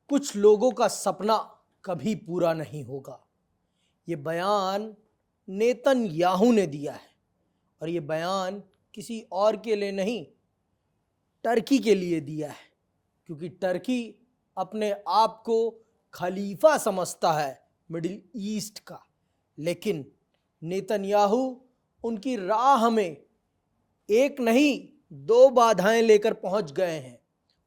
कुछ लोगों का सपना कभी पूरा नहीं होगा। ये बयान नेतन्याहू ने दिया है और ये बयान किसी और के लिए नहीं, टर्की के लिए दिया है, क्योंकि टर्की अपने आप को खलीफा समझता है मिडिल ईस्ट का। लेकिन नेतन्याहू उनकी राह में एक नहीं दो बाधाएं लेकर पहुंच गए हैं,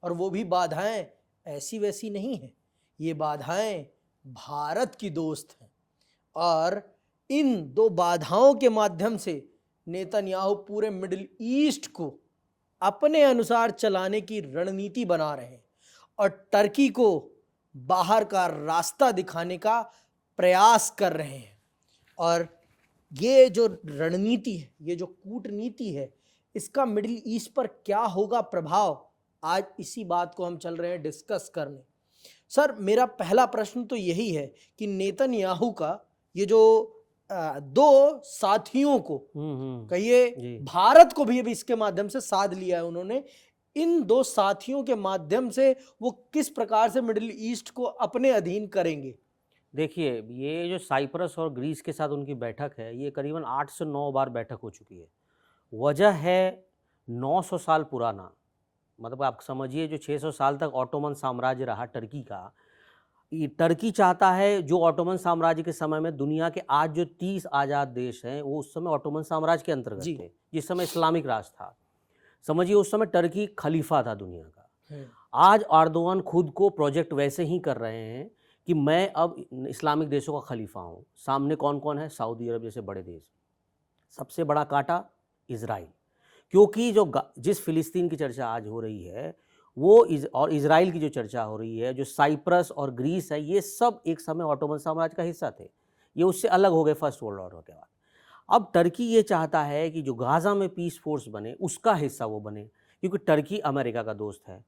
और वो भी बाधाएं ऐसी वैसी नहीं हैं। ये बाधाएं भारत की दोस्त हैं और इन दो बाधाओं के माध्यम से नेतन्याहू पूरे मिडिल ईस्ट को अपने अनुसार चलाने की रणनीति बना रहे हैं और टर्की को बाहर का रास्ता दिखाने का प्रयास कर रहे हैं। और ये जो रणनीति है, ये जो कूटनीति है, इसका मिडिल ईस्ट पर क्या होगा प्रभाव, आज इसी बात को हम चल रहे हैं डिस्कस करने। सर, मेरा पहला प्रश्न तो यही है कि नेतन्याहू का ये जो दो साथियों को कहिए, भारत को भी अभी इसके माध्यम से साध लिया है उन्होंने, इन दो साथियों के माध्यम से वो किस प्रकार से मिडिल ईस्ट को अपने अधीन करेंगे? देखिए, ये जो साइप्रस और ग्रीस के साथ उनकी बैठक है, ये करीबन 8 से 9 बार बैठक हो चुकी है। वजह है 900 साल पुराना, मतलब आप समझिए जो 600 साल तक ऑटोमन साम्राज्य रहा टर्की का, ये टर्की चाहता है जो ऑटोमन साम्राज्य के समय में दुनिया के आज जो 30 आज़ाद देश हैं वो उस समय ऑटोमन साम्राज्य के अंतर्गत थे, जिस समय इस्लामिक राष्ट्र था। समझिए उस समय टर्की खलीफा था दुनिया का। आज अर्दोगन खुद को प्रोजेक्ट वैसे ही कर रहे हैं कि मैं अब इस्लामिक देशों का खलीफा हूँ। सामने कौन कौन है? सऊदी अरब जैसे बड़े देश, सबसे बड़ा कांटा इजराइल, क्योंकि जिस फिलिस्तीन की चर्चा आज हो रही है वो और इजराइल की जो चर्चा हो रही है, जो साइप्रस और ग्रीस है, ये सब एक समय ऑटोमन साम्राज्य का हिस्सा थे। ये उससे अलग हो गए फर्स्ट वर्ल्ड वॉर के बाद। अब टर्की ये चाहता है कि जो गाज़ा में पीस फोर्स बने उसका हिस्सा वो बने, क्योंकि टर्की अमेरिका का दोस्त है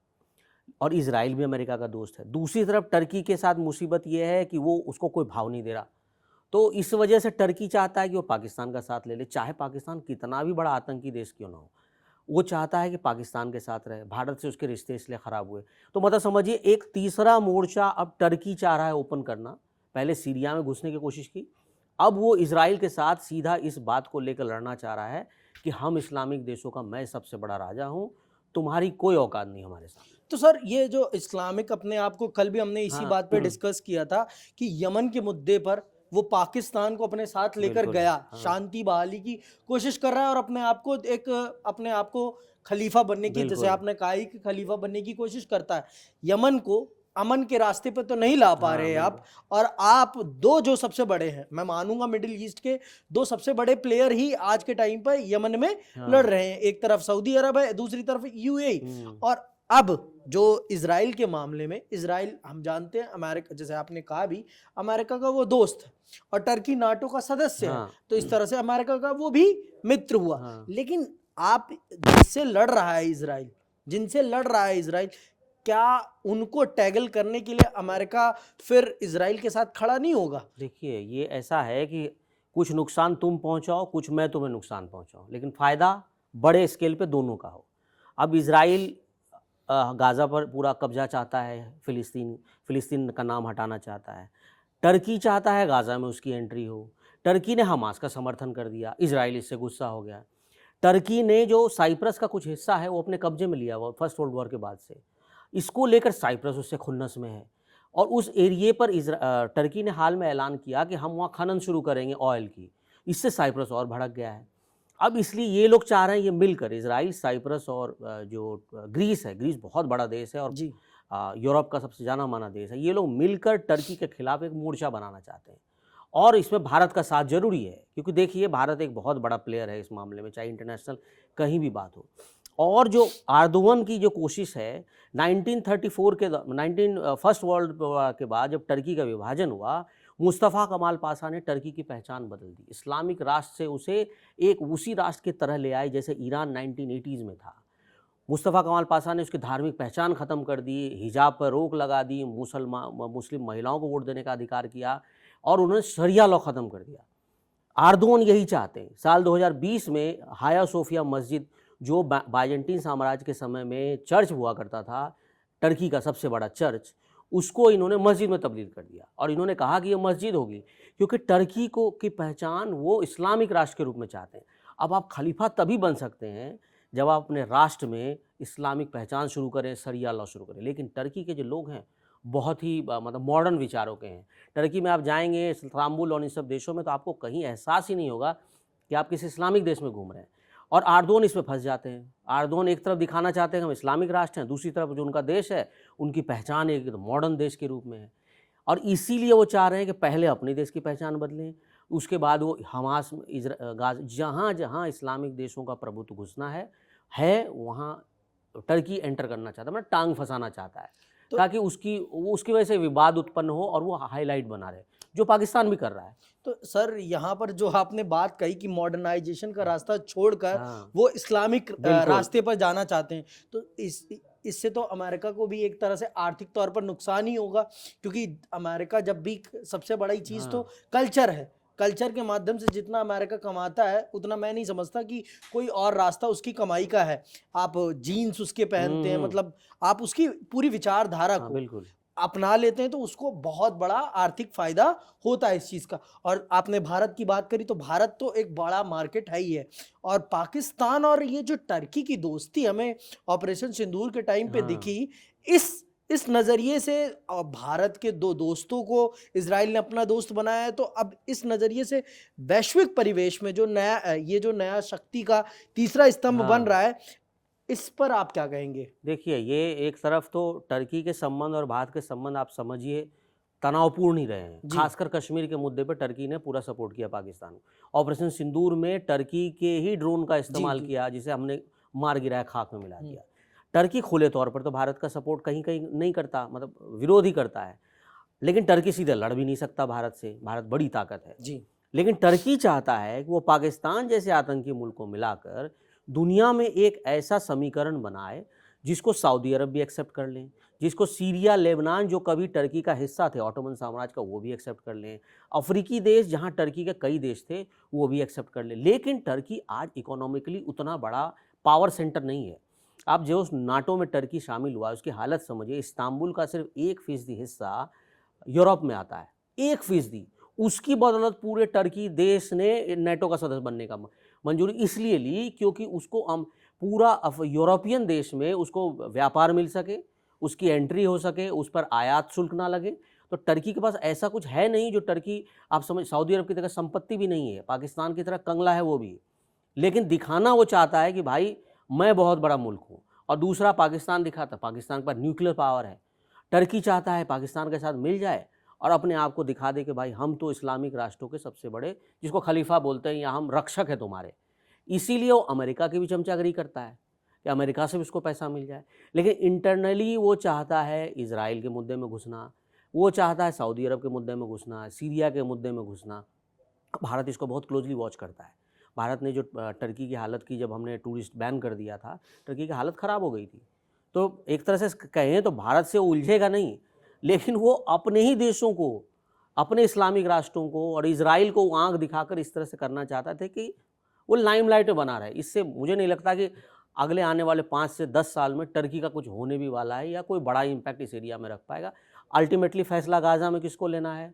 और इजराइल भी अमेरिका का दोस्त है। दूसरी तरफ टर्की के साथ मुसीबत ये है कि वो उसको कोई भाव नहीं दे रहा, तो इस वजह से टर्की चाहता है कि वो पाकिस्तान का साथ ले ले, चाहे पाकिस्तान कितना भी बड़ा आतंकी देश क्यों ना हो। वो चाहता है कि पाकिस्तान के साथ रहे। भारत से उसके रिश्ते इसलिए ख़राब हुए। तो मतलब समझिए एक तीसरा मोर्चा अब टर्की चाह रहा है ओपन करना। पहले सीरिया में घुसने की कोशिश की, अब वो इजराइल के साथ सीधा इस बात को लेकर लड़ना चाह रहा है कि हम इस्लामिक देशों का मैं सबसे बड़ा राजा हूँ, तुम्हारी कोई औकात नहीं हमारे साथ। तो सर, ये जो इस्लामिक अपने आप को, कल भी हमने इसी बात पे डिस्कस किया था कि यमन के मुद्दे पर वो पाकिस्तान को अपने साथ लेकर गया, शांति बहाली की कोशिश कर रहा है और अपने आप को खलीफा बनने की, जैसे आपने कहा कि खलीफा बनने की कोशिश करता है। यमन को अमन के रास्ते पे तो नहीं ला पा रहे आप, और आप दो जो सबसे बड़े हैं, मैं मानूंगा मिडिल ईस्ट के दो सबसे बड़े प्लेयर ही आज के टाइम पर यमन में लड़ रहे हैं। एक तरफ सऊदी अरब है, दूसरी तरफ यूएई। और अब जो इजराइल के मामले में, इजराइल हम जानते हैं अमेरिका, जैसे आपने कहा भी, अमेरिका का वो दोस्त है और टर्की नाटो का सदस्य है, तो इस तरह से अमेरिका का वो भी मित्र हुआ। लेकिन आप जिनसे लड़ रहा है इजराइल, क्या उनको टैगल करने के लिए अमेरिका फिर इजराइल के साथ खड़ा नहीं होगा? देखिए, ये ऐसा है कि कुछ नुकसान तुम पहुंचाओ, कुछ मैं तुम्हें नुकसान पहुंचाऊं, लेकिन फ़ायदा बड़े स्केल पे दोनों का हो। अब इजराइल गाज़ा पर पूरा कब्जा चाहता है, फिलिस्तीन का नाम हटाना चाहता है। टर्की चाहता है गाज़ा में उसकी एंट्री हो। टर्की ने हमास का समर्थन कर दिया, इजराइल इससे गुस्सा हो गया। टर्की ने जो साइप्रस का कुछ हिस्सा है वो अपने कब्जे में लिया हुआ फर्स्ट वर्ल्ड वॉर के बाद से, इसको लेकर साइप्रस उससे खुन्नस में है। और उस एरिए पर टर्की ने हाल में ऐलान किया कि हम वहाँ खनन शुरू करेंगे ऑयल की, इससे साइप्रस और भड़क गया है। अब इसलिए ये लोग चाह रहे हैं ये मिलकर, इजराइल, साइप्रस और जो ग्रीस है, ग्रीस बहुत बड़ा देश है और यूरोप का सबसे जाना माना देश है, ये लोग मिलकर टर्की के खिलाफ एक मोर्चा बनाना चाहते हैं। और इसमें भारत का साथ जरूरी है, क्योंकि देखिए भारत एक बहुत बड़ा प्लेयर है इस मामले में, चाहे इंटरनेशनल कहीं भी बात हो। और जो अर्दोगन की जो कोशिश है 1934 के फर्स्ट वर्ल्ड वॉर के बाद जब टर्की का विभाजन हुआ, मुस्तफ़ा कमाल पाशा ने टर्की की पहचान बदल दी। इस्लामिक राष्ट्र से उसे एक उसी राष्ट्र की तरह ले आए जैसे ईरान 1980s में था। मुस्तफ़ा कमाल पाशा ने उसकी धार्मिक पहचान ख़त्म कर दी, हिजाब पर रोक लगा दी, मुस्लिम महिलाओं को वोट देने का अधिकार किया और उन्होंने शरिया लॉ ख़त्म कर दिया। अर्दोगन यही चाहते हैं। साल 2020 में हाया सोफिया मस्जिद, जो बाइजेंटीन साम्राज्य के समय में चर्च हुआ करता था, टर्की का सबसे बड़ा चर्च, उसको इन्होंने मस्जिद में तब्दील कर दिया और इन्होंने कहा कि ये मस्जिद होगी, क्योंकि टर्की को की पहचान वो इस्लामिक राष्ट्र के रूप में चाहते हैं। अब आप खलीफा तभी बन सकते हैं जब आप अपने राष्ट्र में इस्लामिक पहचान शुरू करें, शरिया लॉ शुरू करें। लेकिन टर्की के जो लोग हैं बहुत ही मतलब मॉडर्न विचारों के हैं। टर्की में आप जाएंगे, इस्तांबुल और इन सब देशों में, तो आपको कहीं एहसास ही नहीं होगा कि आप किसी इस्लामिक देश में घूम रहे हैं। और आर्दोन इसमें फंस जाते हैं। आर्दोन एक तरफ दिखाना चाहते हैं हम इस्लामिक राष्ट्र हैं, दूसरी तरफ जो उनका देश है उनकी पहचान एक मॉडर्न देश के रूप में है। और इसीलिए वो चाह रहे हैं कि पहले अपने देश की पहचान बदलें, उसके बाद वो हमास जहाँ जहाँ इस्लामिक देशों का प्रभुत्व घुसना है वहाँ टर्की एंटर करना चाहता है, मतलब टांग फंसाना चाहता है, ताकि उसकी वजह से विवाद उत्पन्न हो और वो हाईलाइट बना रहे, जो पाकिस्तान भी कर रहा है। तो सर यहाँ पर जो आपने बात कही कि मॉडर्नाइजेशन का रास्ता छोड़कर हाँ, वो इस्लामिक बिल्कुल। रास्ते पर जाना चाहते हैं, तो इससे तो अमेरिका को भी एक तरह से आर्थिक तौर पर नुकसान ही होगा, क्योंकि अमेरिका जब भी सबसे बड़ी चीज़ तो कल्चर है, कल्चर के माध्यम से जितना अमेरिका कमाता है उतना मैं नहीं समझता कि कोई और रास्ता उसकी कमाई का है। आप जीन्स उसके पहनते हैं, मतलब आप उसकी पूरी विचारधारा को बिल्कुल अपना लेते हैं, तो उसको बहुत बड़ा आर्थिक फायदा होता है इस चीज़ का। और आपने भारत की बात करी, तो भारत तो एक बड़ा मार्केट है ही है, और पाकिस्तान और ये जो टर्की की दोस्ती हमें ऑपरेशन सिंदूर के टाइम पे दिखी, इस नज़रिए से भारत के दो दोस्तों को इजराइल ने अपना दोस्त बनाया है। तो अब इस नज़रिए से वैश्विक परिवेश में जो नया शक्ति का तीसरा स्तंभ बन रहा है, इस पर आप क्या कहेंगे? देखिए, ये एक तरफ तो टर्की के संबंध और भारत के संबंध आप समझिए तनावपूर्ण ही रहे हैं। खासकर कश्मीर के मुद्दे पर टर्की ने पूरा सपोर्ट किया पाकिस्तान को। ऑपरेशन सिंदूर में टर्की के ही ड्रोन का इस्तेमाल किया, जिसे हमने मार गिराया, खाक में मिला दिया। टर्की खुले तौर पर तो भारत का सपोर्ट कहीं कहीं नहीं करता, मतलब विरोध ही करता है, लेकिन टर्की सीधे लड़ भी नहीं सकता भारत से, भारत बड़ी ताकत है जी। लेकिन टर्की चाहता है कि वो पाकिस्तान जैसे आतंकी मुल्क को मिलाकर दुनिया में एक ऐसा समीकरण बनाए जिसको सऊदी अरब भी एक्सेप्ट कर लें, जिसको सीरिया, लेबनान जो कभी टर्की का हिस्सा थे ऑटोमन साम्राज्य का, वो भी एक्सेप्ट कर लें, अफ्रीकी देश जहां टर्की के कई देश थे वो भी एक्सेप्ट कर लें। लेकिन टर्की आज इकोनॉमिकली उतना बड़ा पावर सेंटर नहीं है। आप जो उस नाटो में टर्की शामिल हुआ उसकी हालत समझिए, इस्तांबुल का सिर्फ 1% हिस्सा यूरोप में आता है, 1%। उसकी बदौलत पूरे टर्की देश ने नेटो का सदस्य बनने का मंजूरी इसलिए ली क्योंकि उसको हम पूरा यूरोपियन देश में उसको व्यापार मिल सके, उसकी एंट्री हो सके, उस पर आयात शुल्क ना लगे। तो टर्की के पास ऐसा कुछ है नहीं जो टर्की, आप समझ, सऊदी अरब की तरह संपत्ति भी नहीं है, पाकिस्तान की तरह कंगला है वो भी, लेकिन दिखाना वो चाहता है कि भाई मैं बहुत बड़ा मुल्क हूँ। और दूसरा पाकिस्तान दिखाता, पाकिस्तान के पास न्यूक्लियर पावर है, टर्की चाहता है पाकिस्तान के साथ मिल जाए और अपने आप को दिखा दे कि भाई हम तो इस्लामिक राष्ट्रों के सबसे बड़े, जिसको खलीफा बोलते हैं, या हम रक्षक हैं तुम्हारे। इसीलिए वो अमेरिका की भी चमचागिरी करता है कि अमेरिका से भी उसको पैसा मिल जाए, लेकिन इंटरनली वो चाहता है इजराइल के मुद्दे में घुसना, वो चाहता है सऊदी अरब के मुद्दे में घुसना, सीरिया के मुद्दे में घुसना। भारत इसको बहुत क्लोजली वॉच करता है। भारत ने जो टर्की की हालत की, जब हमने टूरिस्ट बैन कर दिया था, टर्की की हालत ख़राब हो गई थी। तो एक तरह से कहें तो भारत से उलझेगा नहीं, लेकिन वो अपने ही देशों को, अपने इस्लामिक राष्ट्रों को और इजराइल को आंख दिखाकर इस तरह से करना चाहता था कि वो लाइमलाइट में बना रहे। इससे मुझे नहीं लगता कि अगले आने वाले 5 से 10 साल में टर्की का कुछ होने भी वाला है या कोई बड़ा इम्पैक्ट इस एरिया में रख पाएगा। अल्टीमेटली फैसला गाज़ा में किसको लेना है?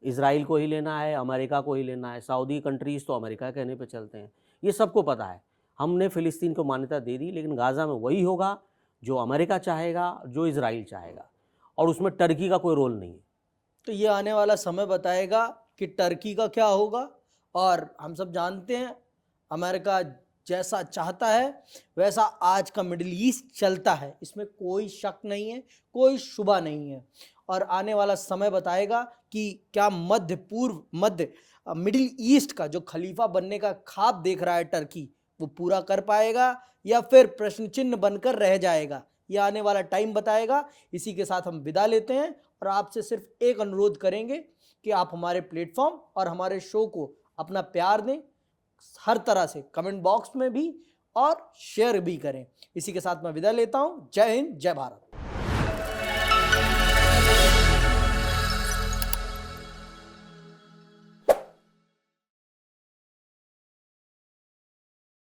इजराइल को ही लेना है, अमेरिका को ही लेना है। सऊदी कंट्रीज़ तो अमेरिका कहने पे चलते हैं, ये सबको पता है। हमने फ़िलिस्तीन को मान्यता दे दी, लेकिन गाज़ा में वही होगा जो अमेरिका चाहेगा, जो इजराइल चाहेगा, और उसमें टर्की का कोई रोल नहीं है। तो ये आने वाला समय बताएगा कि टर्की का क्या होगा। और हम सब जानते हैं अमेरिका जैसा चाहता है वैसा आज का मिडिल ईस्ट चलता है, इसमें कोई शक नहीं है, कोई शुबा नहीं है। और आने वाला समय बताएगा कि क्या मिडिल ईस्ट का जो खलीफा बनने का ख्वाब देख रहा है टर्की, वो पूरा कर पाएगा या फिर प्रश्न चिन्ह बनकर रह जाएगा। ये आने वाला टाइम बताएगा। इसी के साथ हम विदा लेते हैं और आपसे सिर्फ एक अनुरोध करेंगे कि आप हमारे प्लेटफॉर्म और हमारे शो को अपना प्यार दें, हर तरह से कमेंट बॉक्स में भी, और शेयर भी करें। इसी के साथ मैं विदा लेता हूं। जय हिंद, जय भारत।